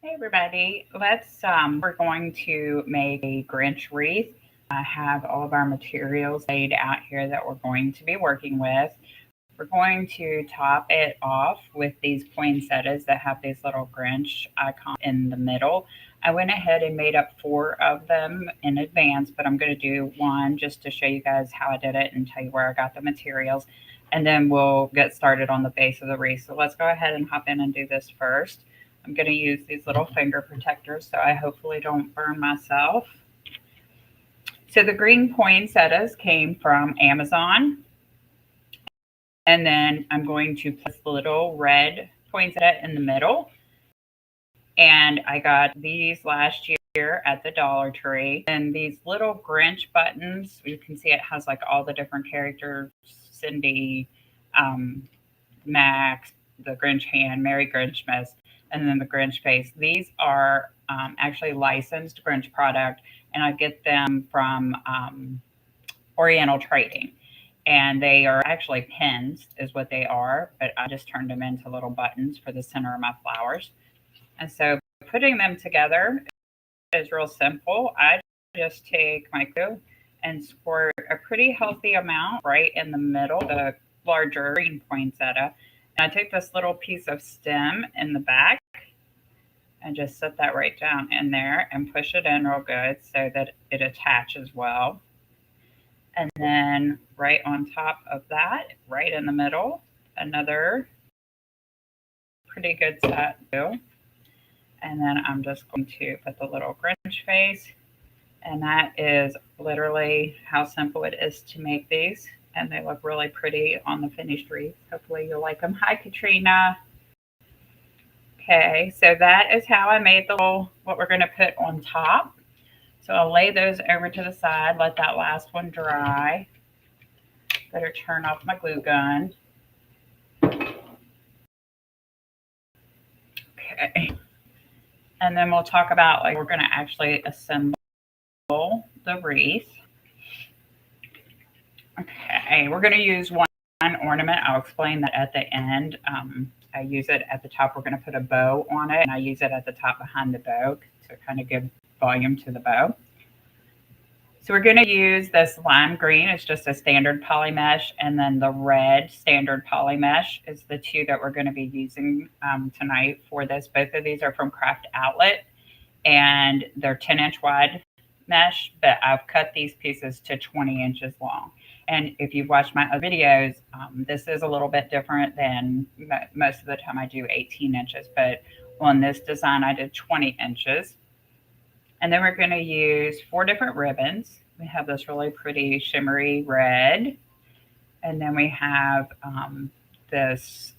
Hey everybody, we're going to make a Grinch wreath. I have all of our materials laid out here that we're going to be working with. We're going to top it off with these poinsettias that have these little Grinch icons in the middle. I went ahead and made up 4 of them in advance, but I'm going to do one just to show you guys how I did it and tell you where I got the materials. And then we'll get started on the base of the wreath. So let's go ahead and hop in and do this first. I'm going to use these little finger protectors so I hopefully don't burn myself. So the green poinsettias came from Amazon. And then I'm going to put the little red poinsettia in the middle. And I got these last year at the Dollar Tree. And these little Grinch buttons, you can see it has like all the different characters, Cindy, Max, the Grinch hand, Merry Grinchmas, and then the Grinch face. These are actually licensed Grinch product, and I get them from Oriental Trading. And they are actually pins is what they are, but I just turned them into little buttons for the center of my flowers. And so putting them together is real simple. I just take my glue and squirt a pretty healthy amount right in the middle, the larger green poinsettia. And I take this little piece of stem in the back and just set that right down in there and push it in real good so that it attaches well. And then right on top of that, right in the middle, another pretty good set too. And then I'm just going to put the little Grinch face. And that is literally how simple it is to make these. And they look really pretty on the finished wreath. Hopefully you'll like them. Hi, Katrina. Okay, so that is how I made the little, what we're going to put on top. So I'll lay those over to the side, let that last one dry. Better turn off my glue gun. Okay. And then we'll talk about, like, we're going to actually assemble the wreath. Okay, we're going to use one ornament. I'll explain that at the end. I use it at the top. We're going to put a bow on it, and I use it at the top behind the bow to kind of give volume to the bow. So we're going to use this lime green. It's just a standard poly mesh, and then the red standard poly mesh is the 2 that we're going to be using tonight for this. Both of these are from Krafts Outlet, and they're 10-inch wide mesh, but I've cut these pieces to 20 inches long. And if you've watched my other videos, this is a little bit different than most of the time I do 18 inches, but on this design I did 20 inches. And then we're going to use 4 different ribbons. We have this really pretty shimmery red, and then we have this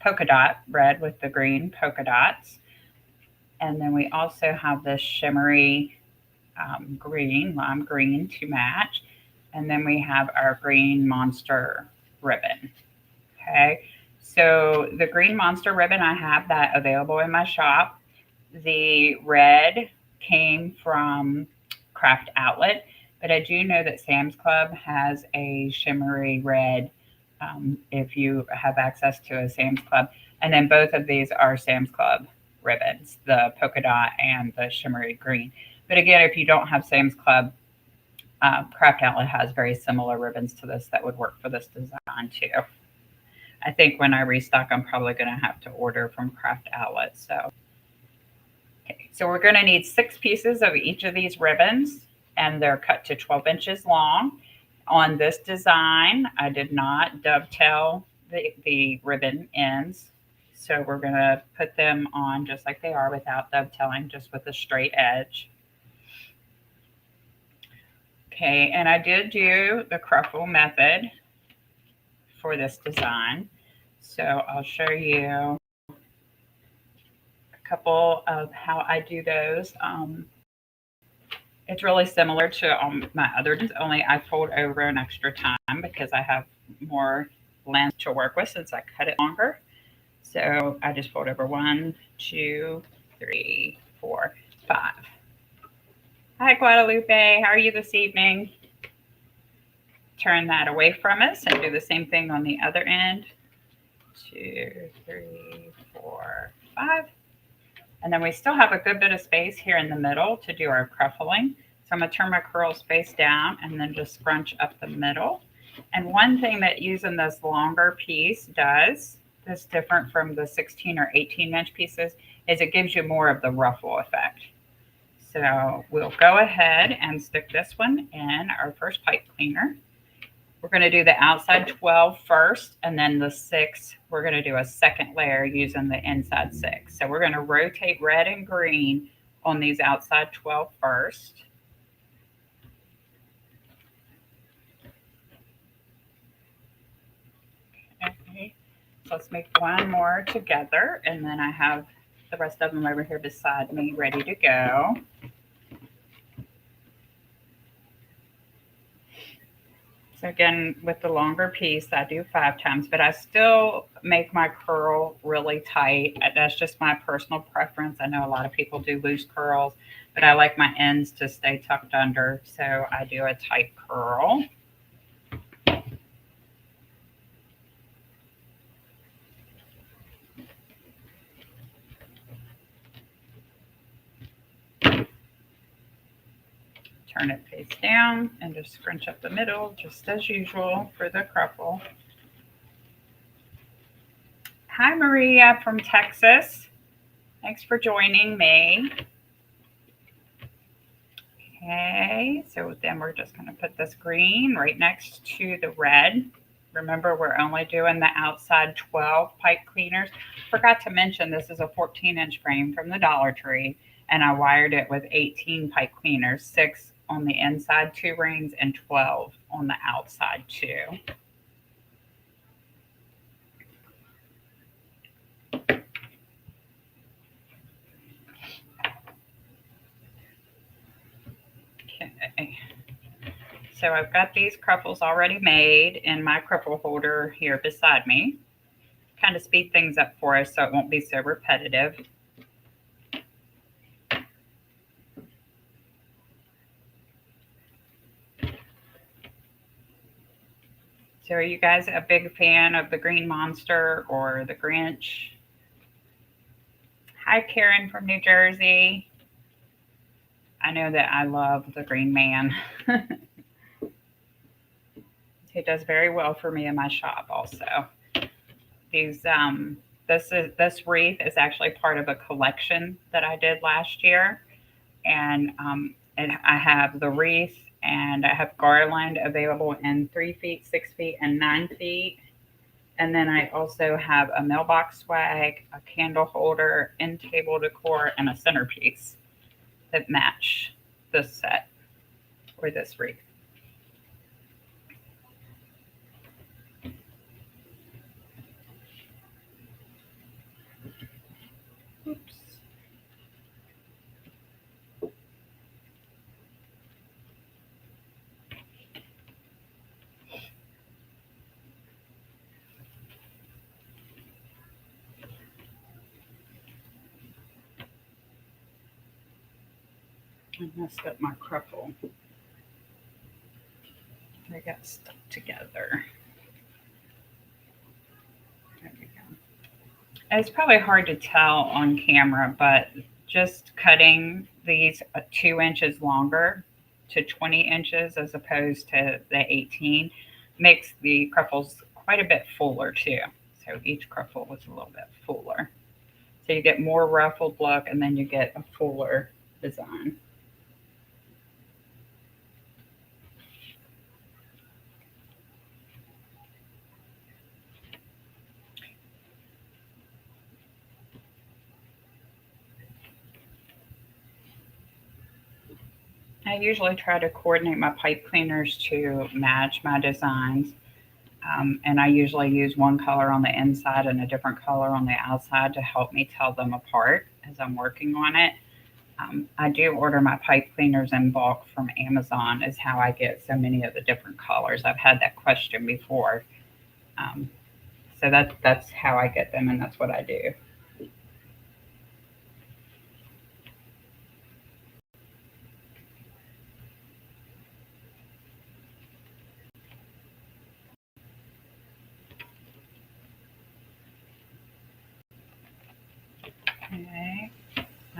polka dot red with the green polka dots. And then we also have this shimmery green, lime green to match. And then we have our green monster ribbon. Okay, so the green monster ribbon, I have that available in my shop. The red came from Krafts Outlet, but I do know that Sam's Club has a shimmery red if you have access to a Sam's Club. And then both of these are Sam's Club ribbons, the polka dot and the shimmery green. But again, if you don't have Sam's Club, Krafts Outlet has very similar ribbons to this that would work for this design too. I think when I restock, I'm probably going to have to order from Krafts Outlet. So, okay, so we're going to need 6 pieces of each of these ribbons, and they're cut to 12 inches long. On this design, I did not dovetail the ribbon ends. So we're going to put them on just like they are without dovetailing, just with a straight edge. Okay, and I did do the crumple method for this design. So I'll show you a couple of how I do those. It's really similar to my other ones, only I fold over an extra time because I have more length to work with since I cut it longer. So I just fold over 1, 2, 3, 4, 5. Hi, Guadalupe. How are you this evening? Turn that away from us and do the same thing on the other end. 2, 3, 4, 5. And then we still have a good bit of space here in the middle to do our cruffling. So I'm going to turn my curls face down and then just scrunch up the middle. And one thing that using this longer piece does, that's different from the 16 or 18-inch pieces, is it gives you more of the ruffle effect. So we'll go ahead and stick this one in our first pipe cleaner. We're going to do the outside 12 first, and then the 6, we're going to do a second layer using the inside 6. So we're going to rotate red and green on these outside 12 first. Okay, so let's make one more together, and then I have the rest of them over here beside me ready to go. So again, with the longer piece, I do 5 times, but I still make my curl really tight. That's just my personal preference. I know a lot of people do loose curls, but I like my ends to stay tucked under, so I do a tight curl. Turn it face down and just scrunch up the middle, just as usual for the cruffle. Hi, Maria from Texas. Thanks for joining me. Okay, so then we're just going to put this green right next to the red. Remember, we're only doing the outside 12 pipe cleaners. Forgot to mention this is a 14-inch frame from the Dollar Tree, and I wired it with 18 pipe cleaners, 6 on the inside 2 rings and 12 on the outside 2. Okay, so I've got these cruffles already made in my cruffle holder here beside me. Kind of speed things up for us so it won't be so repetitive. So are you guys a big fan of the Green Monster or the Grinch? Hi, Karen from New Jersey. I know that I love the Green Man. He does very well for me in my shop also. These this wreath is actually part of a collection that I did last year. And I have the wreath and I have garland available in 3 feet, 6 feet, and 9 feet. And then I also have a mailbox swag, a candle holder, end table decor, and a centerpiece that match this set or this wreath. Oops. I messed up my cruffle. They got stuck together. There we go. It's probably hard to tell on camera, but just cutting these 2 inches longer to 20 inches as opposed to the 18 makes the cruffles quite a bit fuller too. So each cruffle was a little bit fuller. So you get more ruffled look and then you get a fuller design. I usually try to coordinate my pipe cleaners to match my designs. And I usually use one color on the inside and a different color on the outside to help me tell them apart as I'm working on it. I do order my pipe cleaners in bulk from Amazon is how I get so many of the different colors. I've had that question before. So that's how I get them and that's what I do. Okay.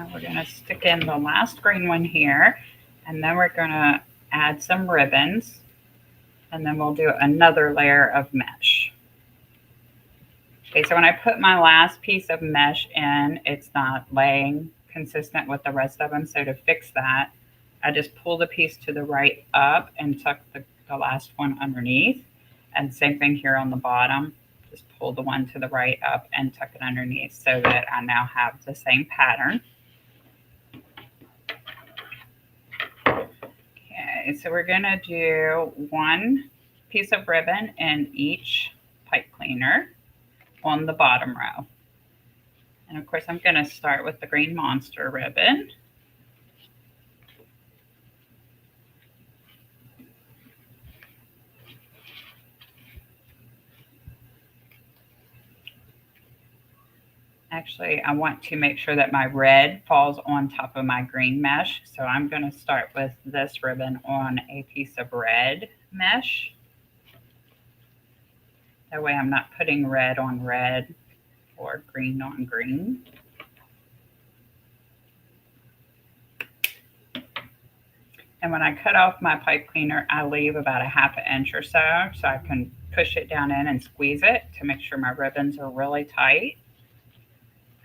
Now we're going to stick in the last green one here, and then we're going to add some ribbons, and then we'll do another layer of mesh. Okay, so when I put my last piece of mesh in, it's not laying consistent with the rest of them. So to fix that, I just pull the piece to the right up and tuck the last one underneath. And same thing here on the bottom. Just pull the one to the right up and tuck it underneath so that I now have the same pattern. Okay, so we're going to do one piece of ribbon in each pipe cleaner on the bottom row. And of course, I'm going to start with the green monster ribbon. Actually, I want to make sure that my red falls on top of my green mesh. So I'm going to start with this ribbon on a piece of red mesh. That way I'm not putting red on red or green on green. And when I cut off my pipe cleaner, I leave about a ½ inch or so I can push it down in and squeeze it to make sure my ribbons are really tight.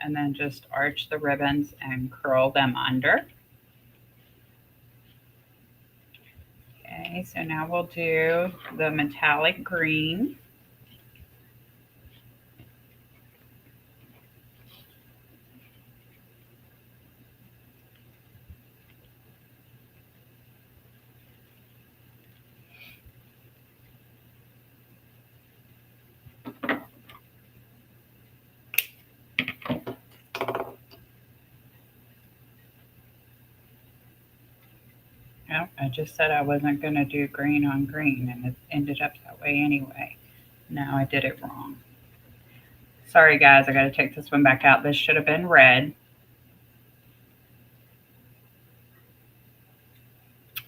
And then just arch the ribbons and curl them under. Okay, so now we'll do the metallic green. Oh, I just said I wasn't going to do green on green, and it ended up that way anyway. No, I did it wrong. Sorry, guys, I got to take this one back out. This should have been red.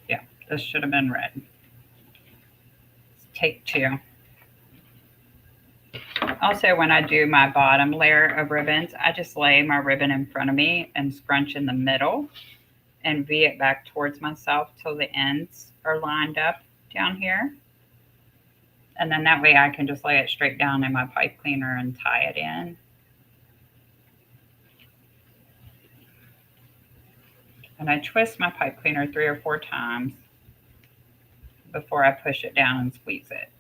Yeah, this should have been red. Take two. Also, when I do my bottom layer of ribbons, I just lay my ribbon in front of me and scrunch in the middle and V it back towards myself till the ends are lined up down here. And then that way I can just lay it straight down in my pipe cleaner and tie it in. And I twist my pipe cleaner 3 or 4 times before I push it down and squeeze it.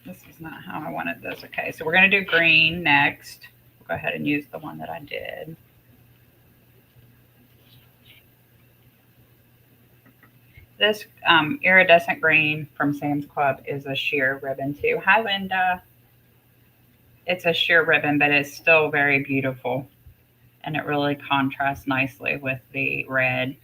This is not how I wanted this. Okay, so we're going to do green next. We'll go ahead and use the one that I did. This iridescent green from Sam's Club is a sheer ribbon too. Hi, Linda. It's a sheer ribbon, but it's still very beautiful. And it really contrasts nicely with the red.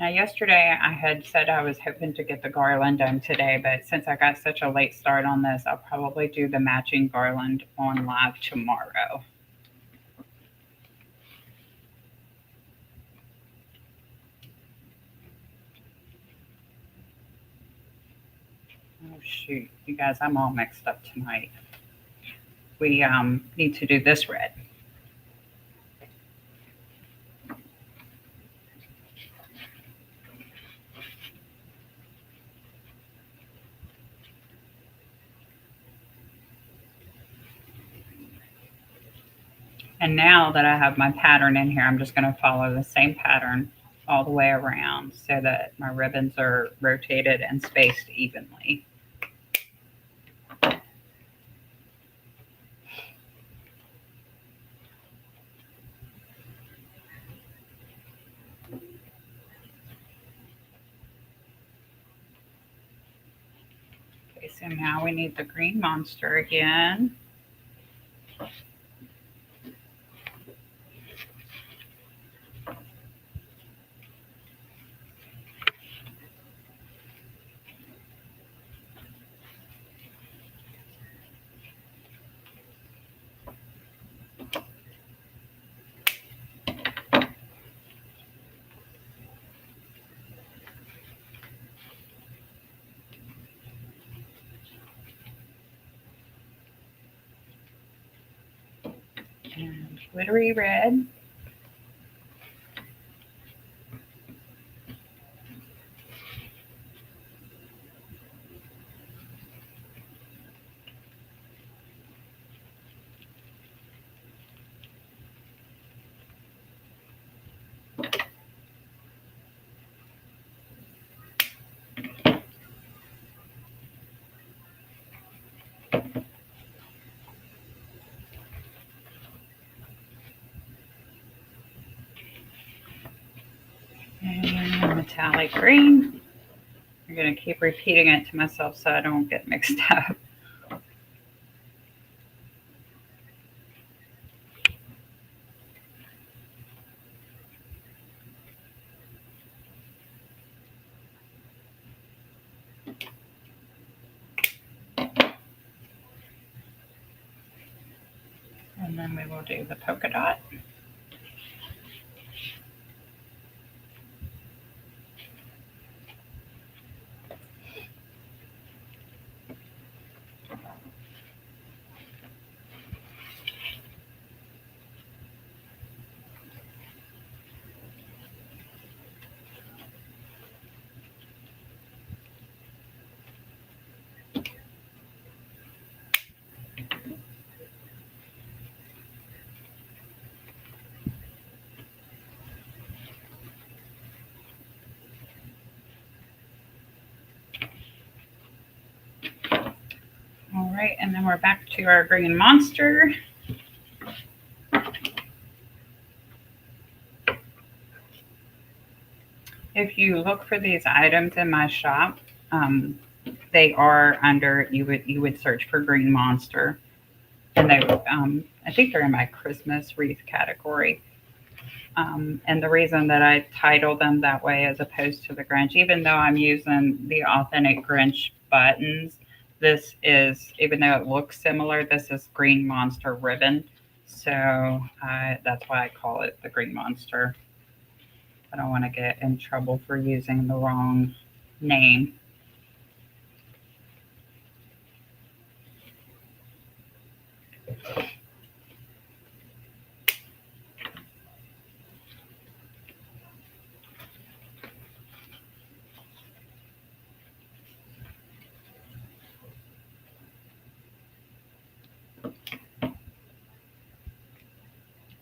Now, yesterday I had said I was hoping to get the garland done today, but since I got such a late start on this, I'll probably do the matching garland on live tomorrow. Oh, shoot. You guys, I'm all mixed up tonight. We need to do this red. And now that I have my pattern in here, I'm just going to follow the same pattern all the way around so that my ribbons are rotated and spaced evenly. Okay, so now we need the green monster again. And glittery red. And metallic green. I'm going to keep repeating it to myself so I don't get mixed up. And then we will do the polka dot. All right, and then we're back to our green monster. If you look for these items in my shop, they are under, you would search for green monster, and they I think they're in my Christmas wreath category. And the reason that I title them that way as opposed to the Grinch, even though I'm using the authentic Grinch buttons, this is, even though it looks similar, this is green monster ribbon. So that's why I call it the green monster. I don't want to get in trouble for using the wrong name.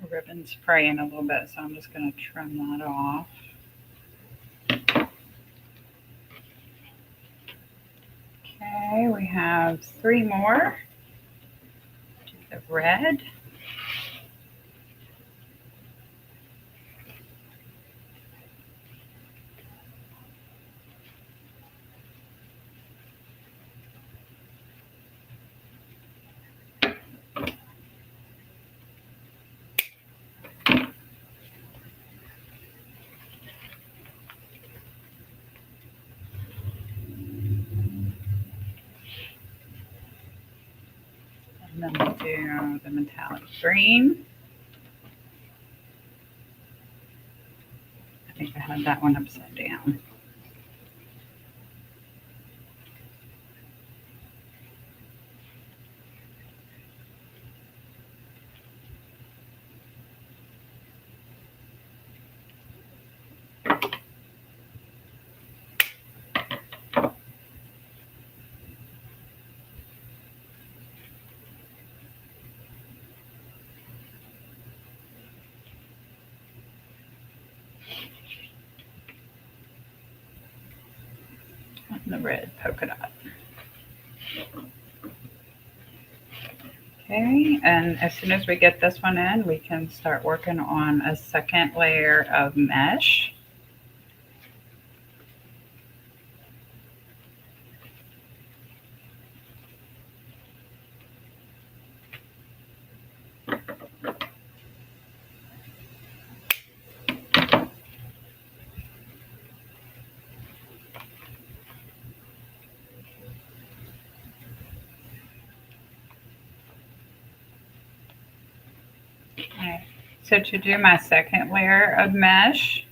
The ribbon's fraying a little bit, so I'm just going to trim that off. Okay, we have 3 more. Do the red. And then we'll do the metallic green. I think I had that one upside down. The red polka dot. Okay, and as soon as we get this one in, we can start working on a second layer of mesh. Okay. So to do my second layer of mesh,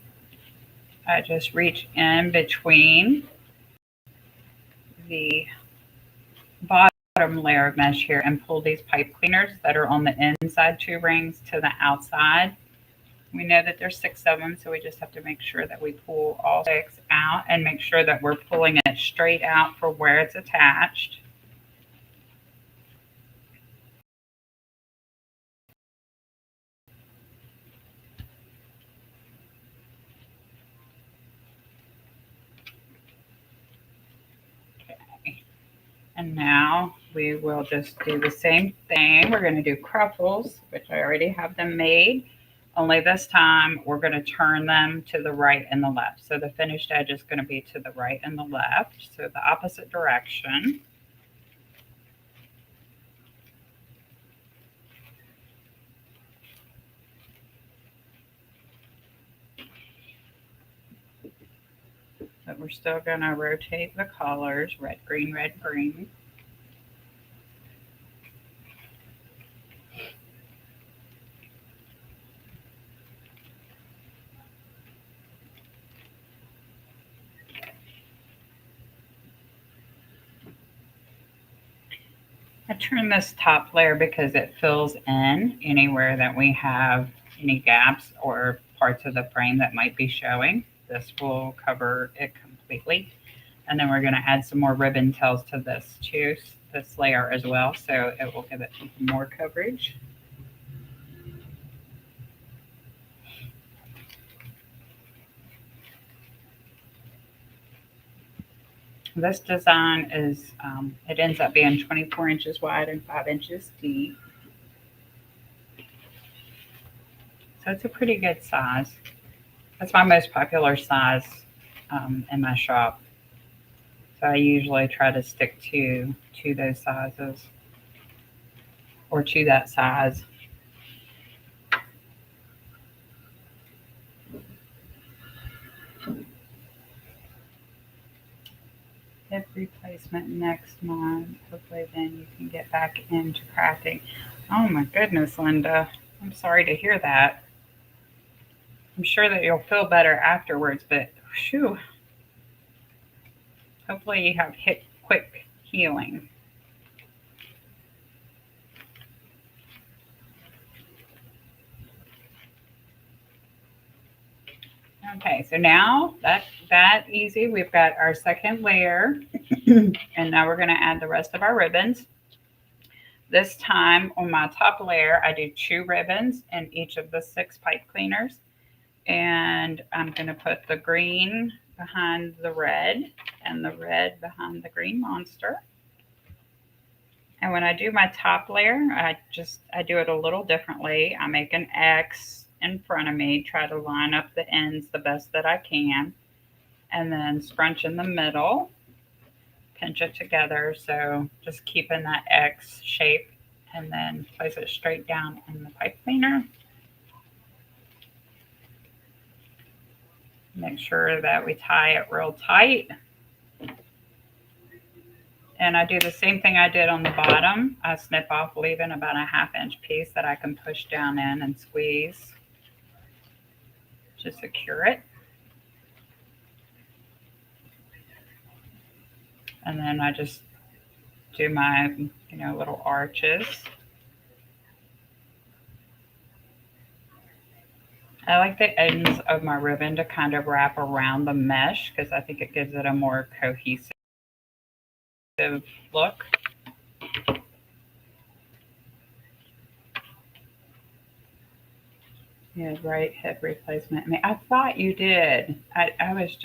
I just reach in between the bottom bottom layer of mesh here and pull these pipe cleaners that are on the inside 2 rings to the outside. We know that there's 6 of them, so we just have to make sure that we pull all 6 out and make sure that we're pulling it straight out for where it's attached. Okay. And now we will just do the same thing. We're going to do Krafts, which I already have them made. Only this time we're going to turn them to the right and the left. So the finished edge is going to be to the right and the left, so the opposite direction. But we're still going to rotate the colors, red, green, red, green. I turn this top layer because it fills in anywhere that we have any gaps or parts of the frame that might be showing. This will cover it completely. And then we're going to add some more ribbon tails to this too, this layer as well, so it will give it more coverage. This design is, it ends up being 24 inches wide and 5 inches deep. So it's a pretty good size. That's my most popular size in my shop. So I usually try to stick to those sizes or to that size. Hip replacement next month. Hopefully then you can get back into crafting. Oh my goodness, Linda. I'm sorry to hear that. I'm sure that you'll feel better afterwards, but phew. Hopefully you have quick healing. Okay, so now that easy. We've got our second layer, and now we're going to add the rest of our ribbons. This time on my top layer, I do 2 ribbons in each of the 6 pipe cleaners, and I'm going to put the green behind the red and the red behind the green monster. And when I do my top layer, I do it a little differently. I make an X in front of me, try to line up the ends the best that I can, and then scrunch in the middle, pinch it together, so just keeping that X shape, and then place it straight down in the pipe cleaner. Make sure that we tie it real tight. And I do the same thing I did on the bottom. I snip off, leaving about a 1/2 inch piece that I can push down in and squeeze to secure it. And then I just do my, little arches. I like the ends of my ribbon to kind of wrap around the mesh because I think it gives it a more cohesive look. Yeah, right, hip replacement. I thought you did. I was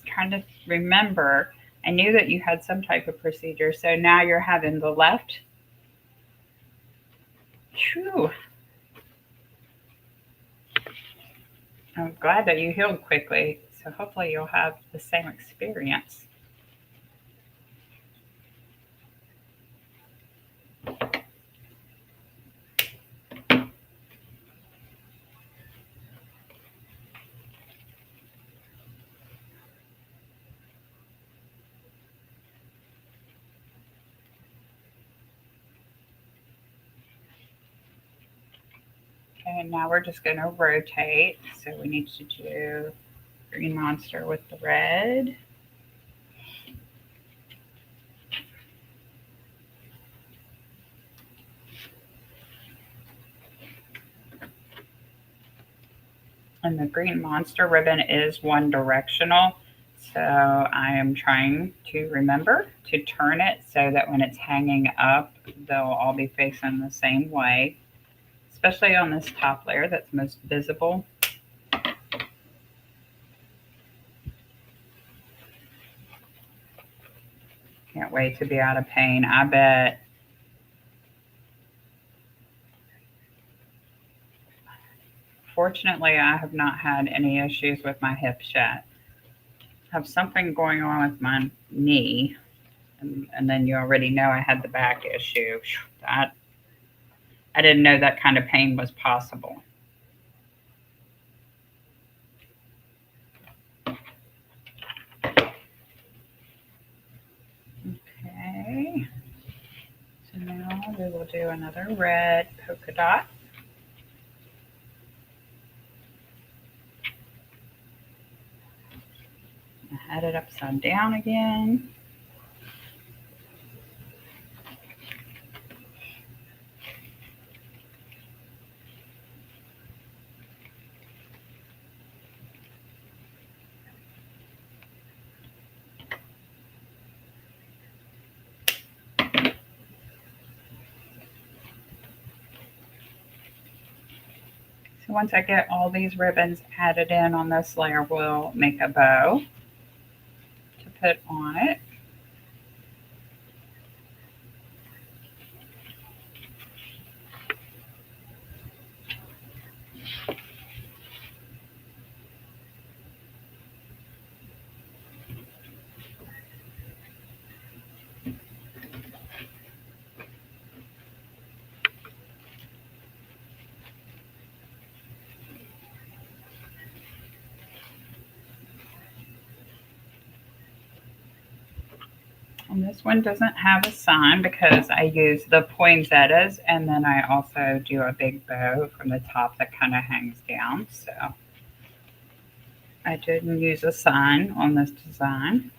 trying to remember. I knew that you had some type of procedure. So now you're having the left. Phew. I'm glad that you healed quickly. So hopefully you'll have the same experience. And now we're just going to rotate. So we need to do green monster with the red. And the green monster ribbon is one directional. So I am trying to remember to turn it so that when it's hanging up, they'll all be facing the same way, especially on this top layer that's most visible. Can't wait to be out of pain. I bet fortunately I have not had any issues with my hips yet. I have something going on with my knee, and then you already know I had the back issue. That I didn't know that kind of pain was possible. Okay, so now we will do another red polka dot. I had it upside down again. So once I get all these ribbons added in on this layer, we'll make a bow to put on it. And this one doesn't have a sign because I use the poinsettias, and then I also do a big bow from the top that kind of hangs down. So I didn't use a sign on this design.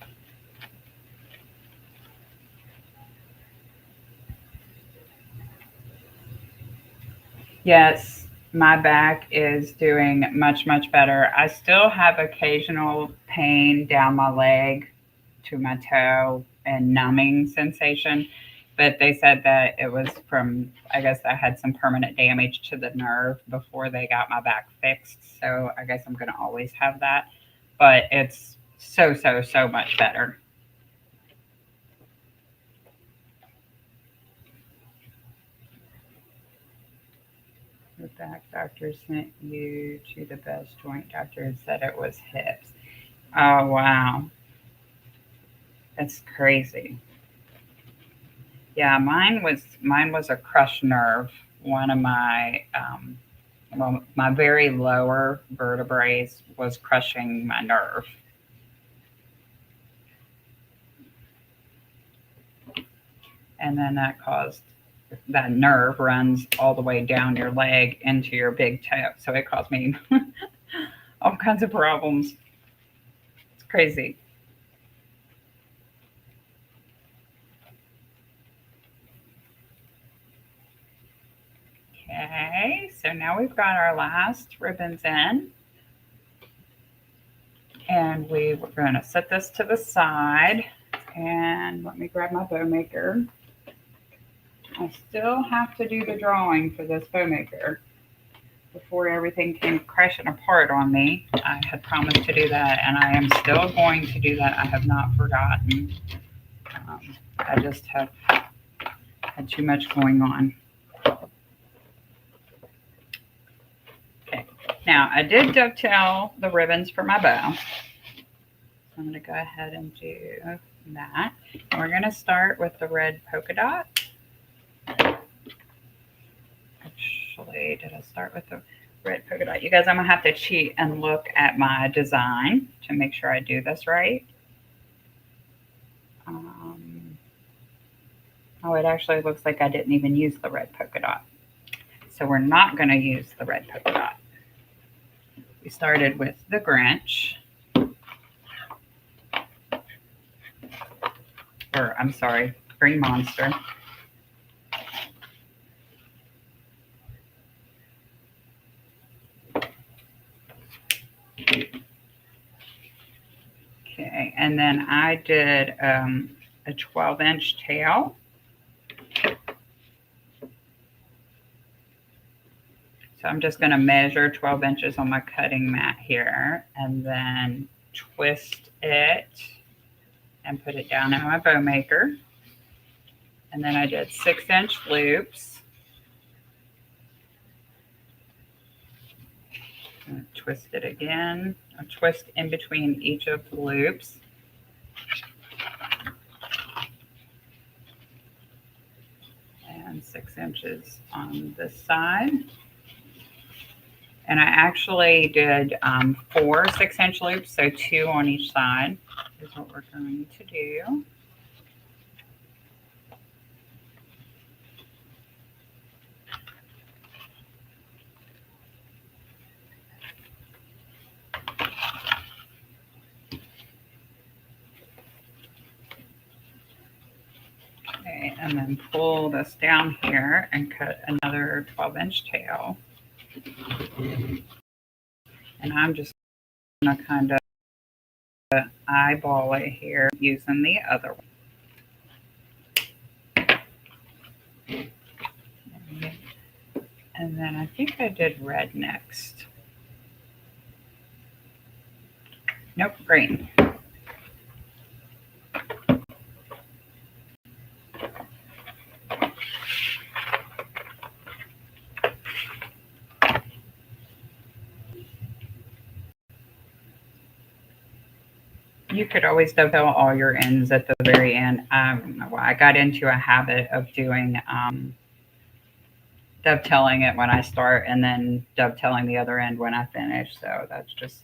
Yes, my back is doing much, much better. I still have occasional pain down my leg to my toe and numbing sensation, but they said that it was from, I guess I had some permanent damage to the nerve before they got my back fixed. So I guess I'm going to always have that, but it's so, so, so much better. The back doctor sent you to the best joint doctor and said it was hips. Oh, wow. That's crazy. Yeah, mine was a crushed nerve. One of my well, my very lower vertebrae was crushing my nerve. And then that nerve runs all the way down your leg into your big toe. So it caused me all kinds of problems. It's crazy. Okay, so now we've got our last ribbons in. And we're going to set this to the side. And let me grab my bow maker. I still have to do the drawing for this bow maker before everything came crashing apart on me. I had promised to do that, and I am still going to do that. I have not forgotten. I just have had too much going on. Okay, now I did dovetail the ribbons for my bow. I'm going to go ahead and do that. And we're going to start with the red polka dot. Actually, did I start with the red polka dot? You guys, I'm going to have to cheat and look at my design to make sure I do this right. Oh, it actually looks like I didn't even use the red polka dot. So we're not going to use the red polka dot. We started with the Grinch. Or, I'm sorry, Green Monster. Okay, and then I did a 12-inch tail. So I'm just going to measure 12 inches on my cutting mat here and then twist it and put it down in my bow maker. And then I did 6-inch loops. Twist it again. I'll twist in between each of the loops. And 6 inches on this side. And I actually did 4 6-inch loops, so 2 on each side is what we're going to do. Okay, and then pull this down here and cut another 12-inch tail. And I'm just going to kind of eyeball it here using the other one. And then I think I did red next. Nope, green. You could always dovetail all your ends at the very end. I don't know why. I got into a habit of doing dovetailing it when I start and then dovetailing the other end when I finish. So that's just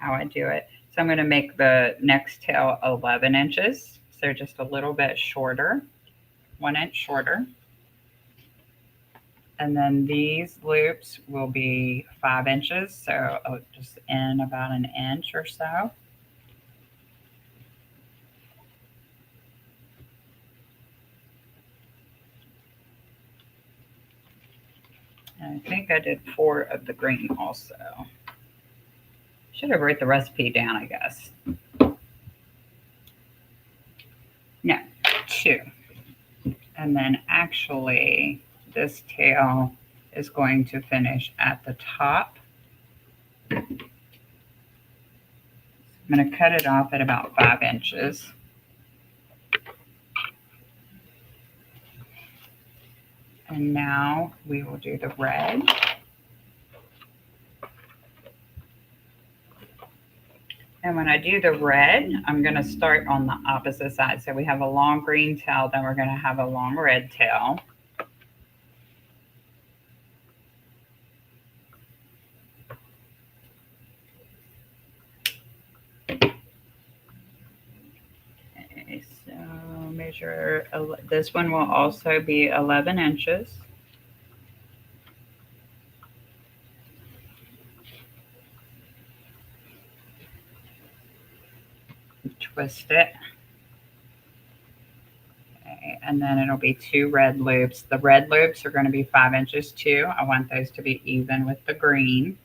how I do it. So I'm going to make the next tail 11 inches. So just a little bit shorter, 1 inch shorter. And then these loops will be 5 inches. So I'll just in about an inch or so. And I think I did 4 of the green also. Should have wrote the recipe down, I guess. No, 2. And then actually this tail is going to finish at the top. I'm going to cut it off at about 5 inches. And now we will do the red. And when I do the red, I'm going to start on the opposite side. So we have a long green tail, then we're going to have a long red tail. Okay, so measure, this one will also be 11 inches. Twist it. Okay, and then it'll be 2 red loops. The red loops are going to be 5 inches too. I want those to be even with the green.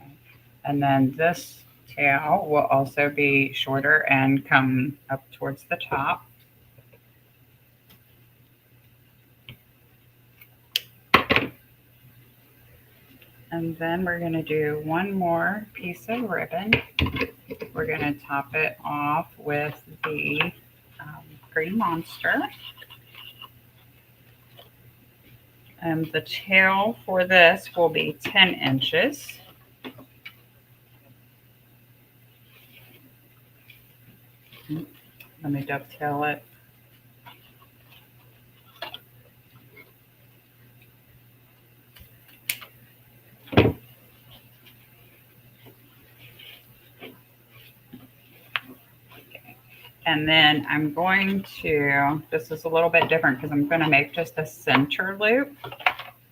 Okay. And then this tail will also be shorter and come up towards the top. And then we're going to do one more piece of ribbon. We're going to top it off with the green monster. And the tail for this will be 10 inches. Let me dovetail it. And then I'm going to, this is a little bit different because I'm going to make just a center loop.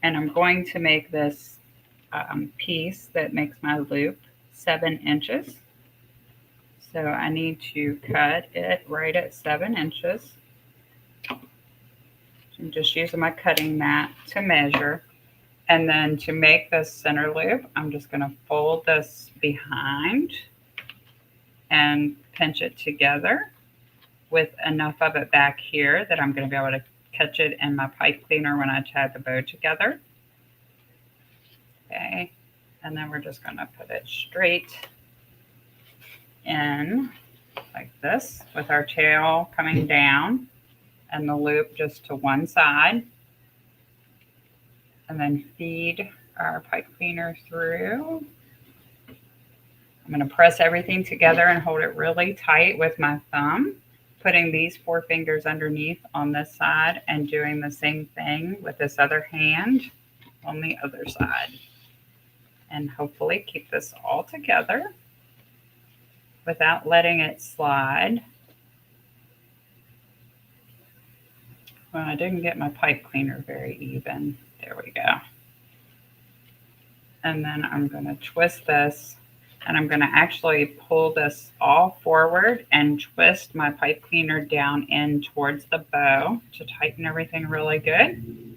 And I'm going to make this piece that makes my loop 7 inches. So I need to cut it right at 7 inches. I'm just using my cutting mat to measure. And then to make this center loop, I'm just going to fold this behind and pinch it together with enough of it back here that I'm going to be able to catch it in my pipe cleaner when I tie the bow together. Okay, and then we're just going to put it straight in like this with our tail coming down and the loop just to one side. And then feed our pipe cleaner through. I'm going to press everything together and hold it really tight with my thumb, putting these 4 fingers underneath on this side and doing the same thing with this other hand on the other side. And hopefully keep this all together without letting it slide. Well, I didn't get my pipe cleaner very even. There we go. And then I'm going to twist this, and I'm going to actually pull this all forward and twist my pipe cleaner down in towards the bow to tighten everything really good.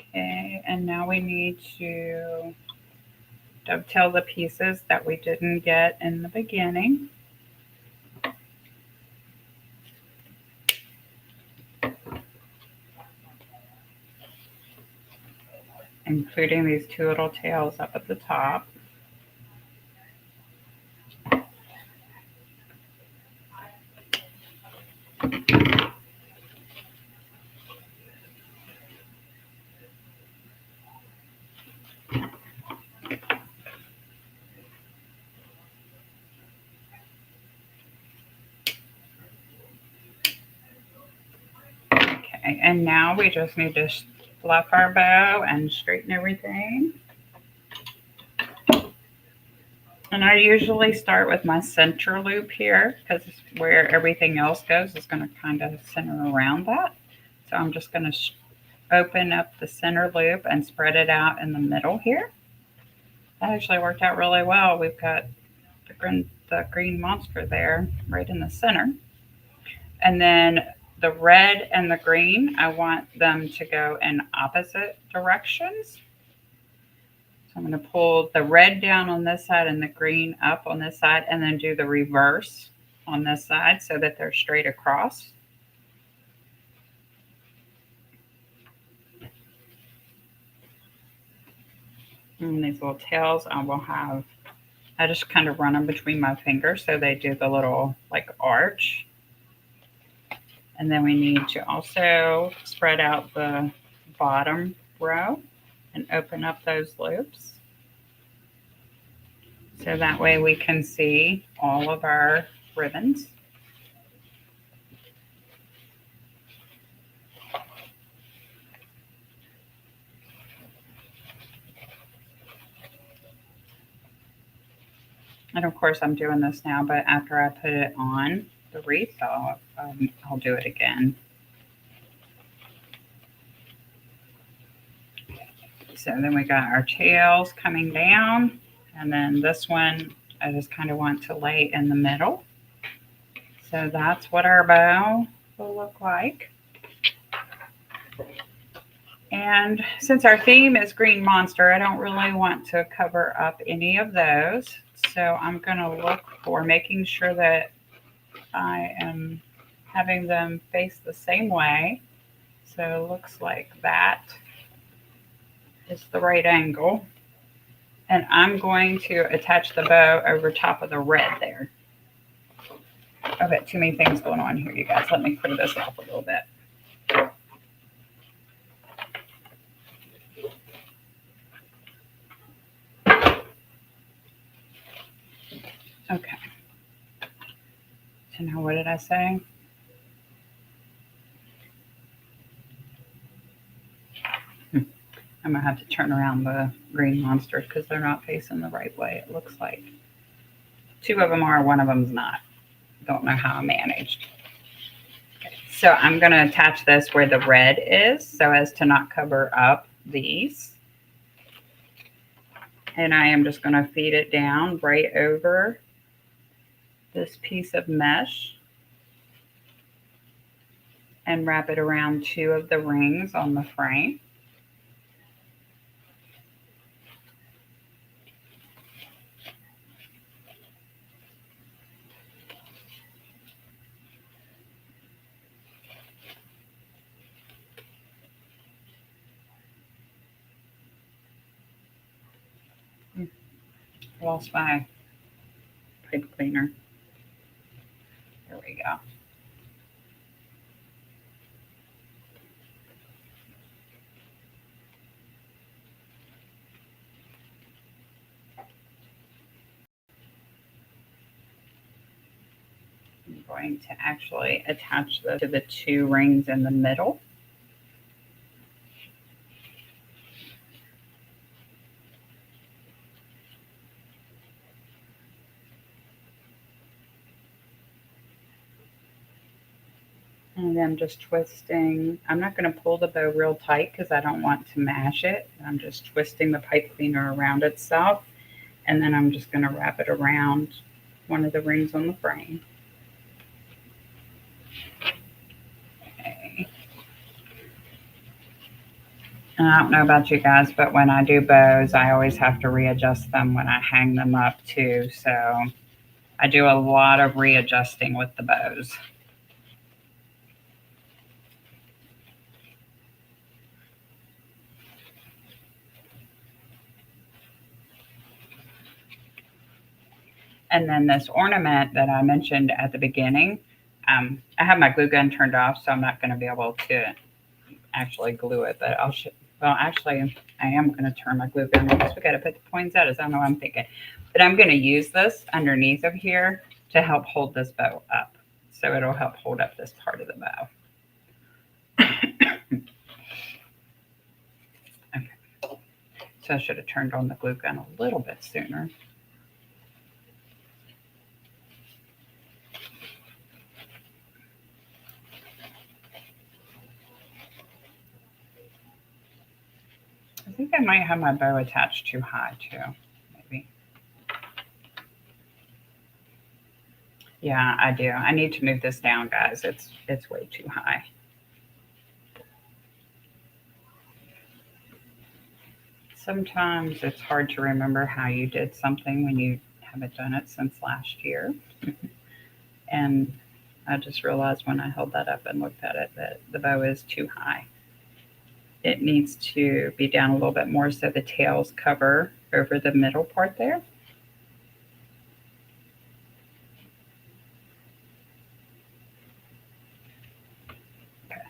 Okay, and now we need to dovetail the pieces that we didn't get in the beginning. Including these 2 little tails up at the top. Okay, and now we just need to fluff our bow and straighten everything. And I usually start with my center loop here because where everything else goes is going to kind of center around that. So I'm just going to open up the center loop and spread it out in the middle here. That actually worked out really well. We've got the green monster there right in the center. And then the red and the green, I want them to go in opposite directions. So I'm going to pull the red down on this side and the green up on this side, and then do the reverse on this side so that they're straight across. And these little tails I just kind of run them between my fingers so they do the little like arch. And then we need to also spread out the bottom row and open up those loops. So that way we can see all of our ribbons. And of course I'm doing this now, but after I put it on the wreath, I'll do it again. So then we got our tails coming down, and then this one I just kind of want to lay in the middle. So that's what our bow will look like. And since our theme is green monster, I don't really want to cover up any of those. So I'm going to look for making sure that I am having them face the same way. So it looks like that is the right angle. And I'm going to attach the bow over top of the red there. I've got too many things going on here, you guys. Let me clear this off a little bit. Okay. So now what did I say? I'm going to have to turn around the green monsters because they're not facing the right way, it looks like. 2 of them are, 1 of them's not. Don't know how I managed. Okay. So I'm going to attach this where the red is so as to not cover up these. And I am just going to feed it down right over this piece of mesh and wrap it around 2 of the rings on the frame. Lost my pipe cleaner. There we go. I'm going to actually attach this to the 2 rings in the middle. And I'm just twisting. I'm not going to pull the bow real tight because I don't want to mash it. I'm just twisting the pipe cleaner around itself. And then I'm just going to wrap it around one of the rings on the frame. Okay. And I don't know about you guys, but when I do bows, I always have to readjust them when I hang them up too. So I do a lot of readjusting with the bows. And then this ornament that I mentioned at the beginning, I have my glue gun turned off, so I'm not going to be able to actually glue it. But well, actually, I am going to turn my glue gun on because we got to put the points out. I don't know what I'm thinking. But I'm going to use this underneath of here to help hold this bow up. So it'll help hold up this part of the bow. Okay. So I should have turned on the glue gun a little bit sooner. I think I might have my bow attached too high too, maybe. Yeah, I do. I need to move this down, guys. It's way too high. Sometimes it's hard to remember how you did something when you haven't done it since last year. And I just realized when I held that up and looked at it that the bow is too high. It needs to be down a little bit more so the tails cover over the middle part there. Okay.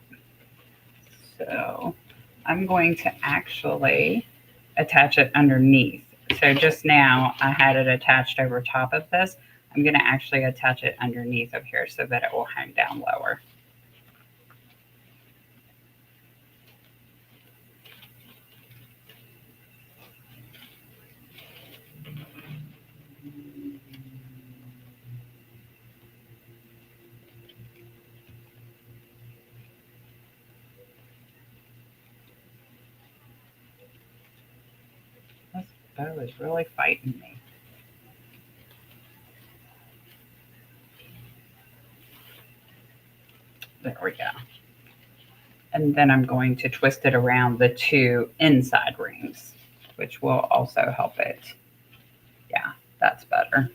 So I'm going to actually attach it underneath. So just now I had it attached over top of this. I'm going to actually attach it underneath of here so that it will hang down lower. This bow is really fighting me. There we go. And then I'm going to twist it around the 2 inside rings, which will also help it. Yeah, that's better.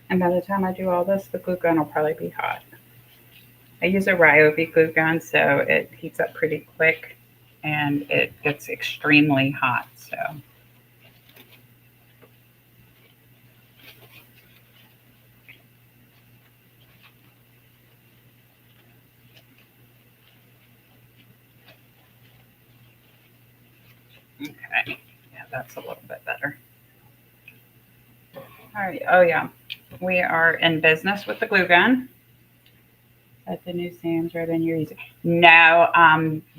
And by the time I do all this, the glue gun will probably be hot. I use a Ryobi glue gun, so it heats up pretty quick and it gets extremely hot. So okay, yeah, that's a little bit better. All right. Oh yeah, we are in business with the glue gun. At the new Sam's ribbon you're using? No,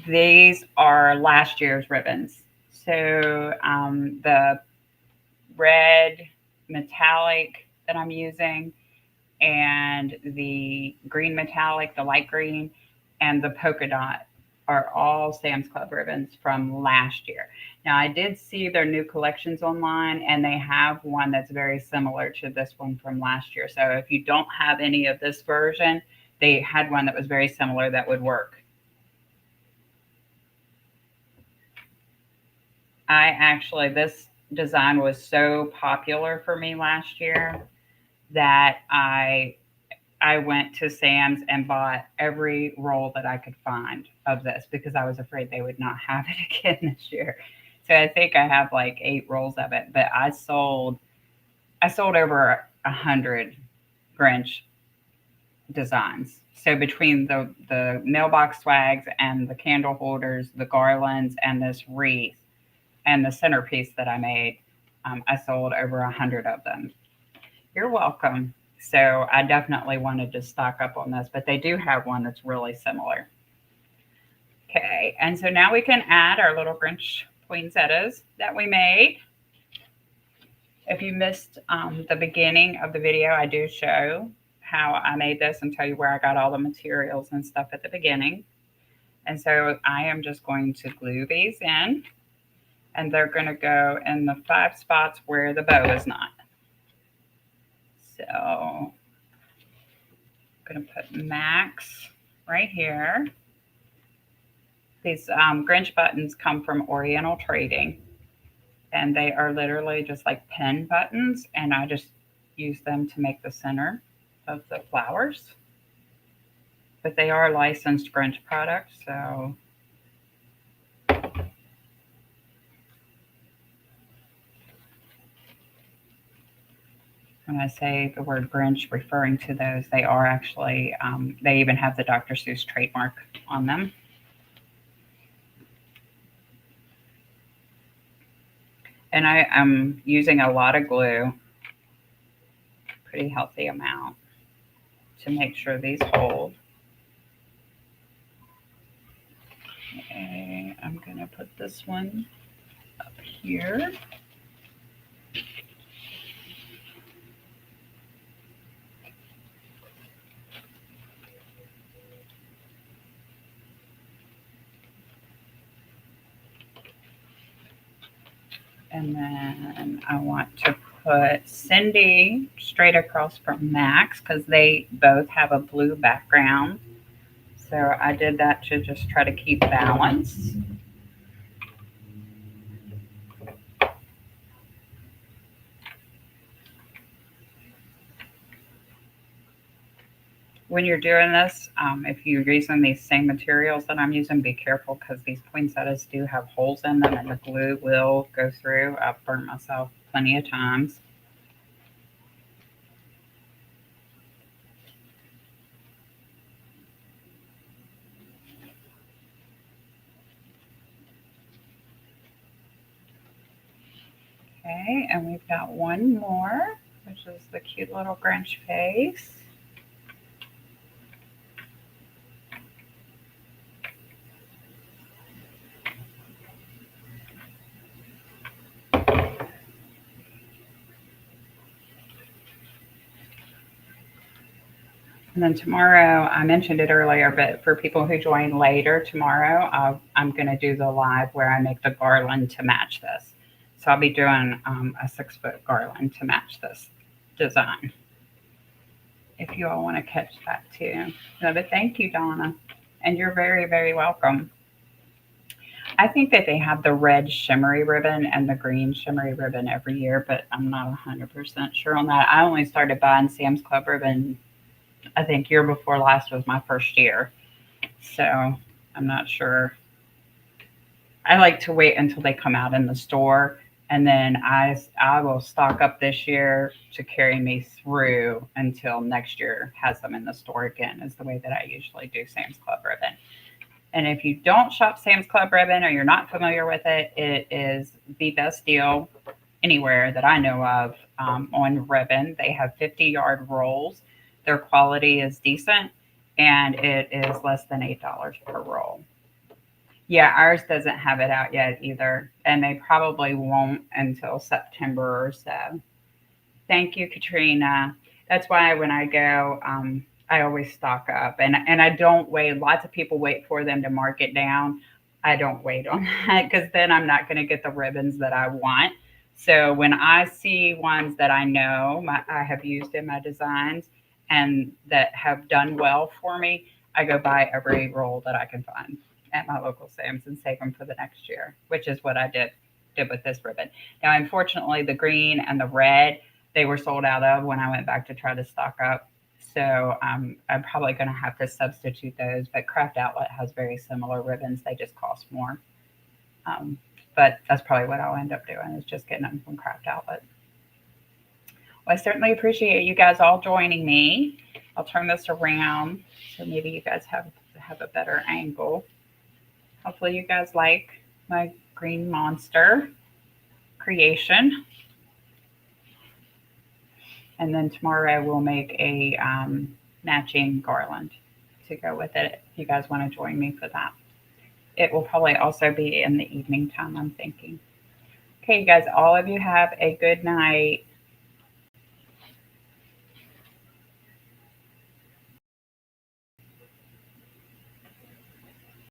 these are last year's ribbons. So the red metallic that I'm using, and the green metallic, the light green, and the polka dot are all Sam's Club ribbons from last year. Now, I did see their new collections online, and they have one that's very similar to this one from last year. So if you don't have any of this version, they had one that was very similar that would work. This design was so popular for me last year that I went to Sam's and bought every roll that I could find of this because I was afraid they would not have it again this year. So I think I have like 8 rolls of it, but I sold over 100 Grinch designs. So between the mailbox swags and the candle holders, the garlands, and this wreath and the centerpiece that I made, I sold over 100 of them. You're welcome. So I definitely wanted to stock up on this, but they do have one that's really similar. Okay, and so now we can add our little Grinch poinsettias that we made. If you missed the beginning of the video, I do show how I made this and tell you where I got all the materials and stuff at the beginning. And so I am just going to glue these in, and they're going to go in the 5 spots where the bow is not. So I'm going to put Max right here. These Grinch buttons come from Oriental Trading, and they are literally just like pen buttons, and I just use them to make the center of the flowers. But they are licensed Grinch products, so when I say the word Grinch referring to those, they are actually, they even have the Dr. Seuss trademark on them. And I am using a lot of glue, pretty healthy amount, to make sure these hold. Okay, I'm going to put this one up here. And then I want to put Cindy straight across from Max because they both have a blue background. So I did that to just try to keep balance. When you're doing this, if you're using these same materials that I'm using, be careful because these poinsettias do have holes in them and the glue will go through. I've burned myself plenty of times. Okay, and we've got one more, which is the cute little Grinch face. And then tomorrow, I mentioned it earlier, but for people who join later tomorrow, I'm going to do the live where I make the garland to match this. So I'll be doing a 6-foot garland to match this design. If you all want to catch that too. No, but thank you, Donna. And you're very, very welcome. I think that they have the red shimmery ribbon and the green shimmery ribbon every year, but I'm not 100% sure on that. I only started buying Sam's Club ribbon, I think year before last was my first year. So I'm not sure. I like to wait until they come out in the store, and then I will stock up this year to carry me through until next year has them in the store again, is the way that I usually do Sam's Club ribbon. And if you don't shop Sam's Club ribbon or you're not familiar with it, it is the best deal anywhere that I know of on ribbon. They have 50-yard rolls. Their quality is decent, and it is less than $8 per roll. Yeah, ours doesn't have it out yet either, and they probably won't until September or so. Thank you, Katrina. That's why when I go, I always stock up, and I don't wait. Lots of people wait for them to mark it down. I don't wait on that because then I'm not going to get the ribbons that I want. So when I see ones that I know I have used in my designs and that have done well for me, I go buy every roll that I can find at my local Sam's and save them for the next year, which is what I did with this ribbon. Now, unfortunately, the green and the red they were sold out of when I went back to try to stock up. So I'm probably going to have to substitute those. But Craft Outlet has very similar ribbons. They just cost more. Um, but that's probably what I'll end up doing is just getting them from Craft Outlet. Well, I certainly appreciate you guys all joining me. I'll turn this around so maybe you guys have a better angle. Hopefully you guys like my green monster creation. And then tomorrow we'll make a matching garland to go with it if you guys want to join me for that. It will probably also be in the evening time, I'm thinking. Okay, you guys, all of you have a good night.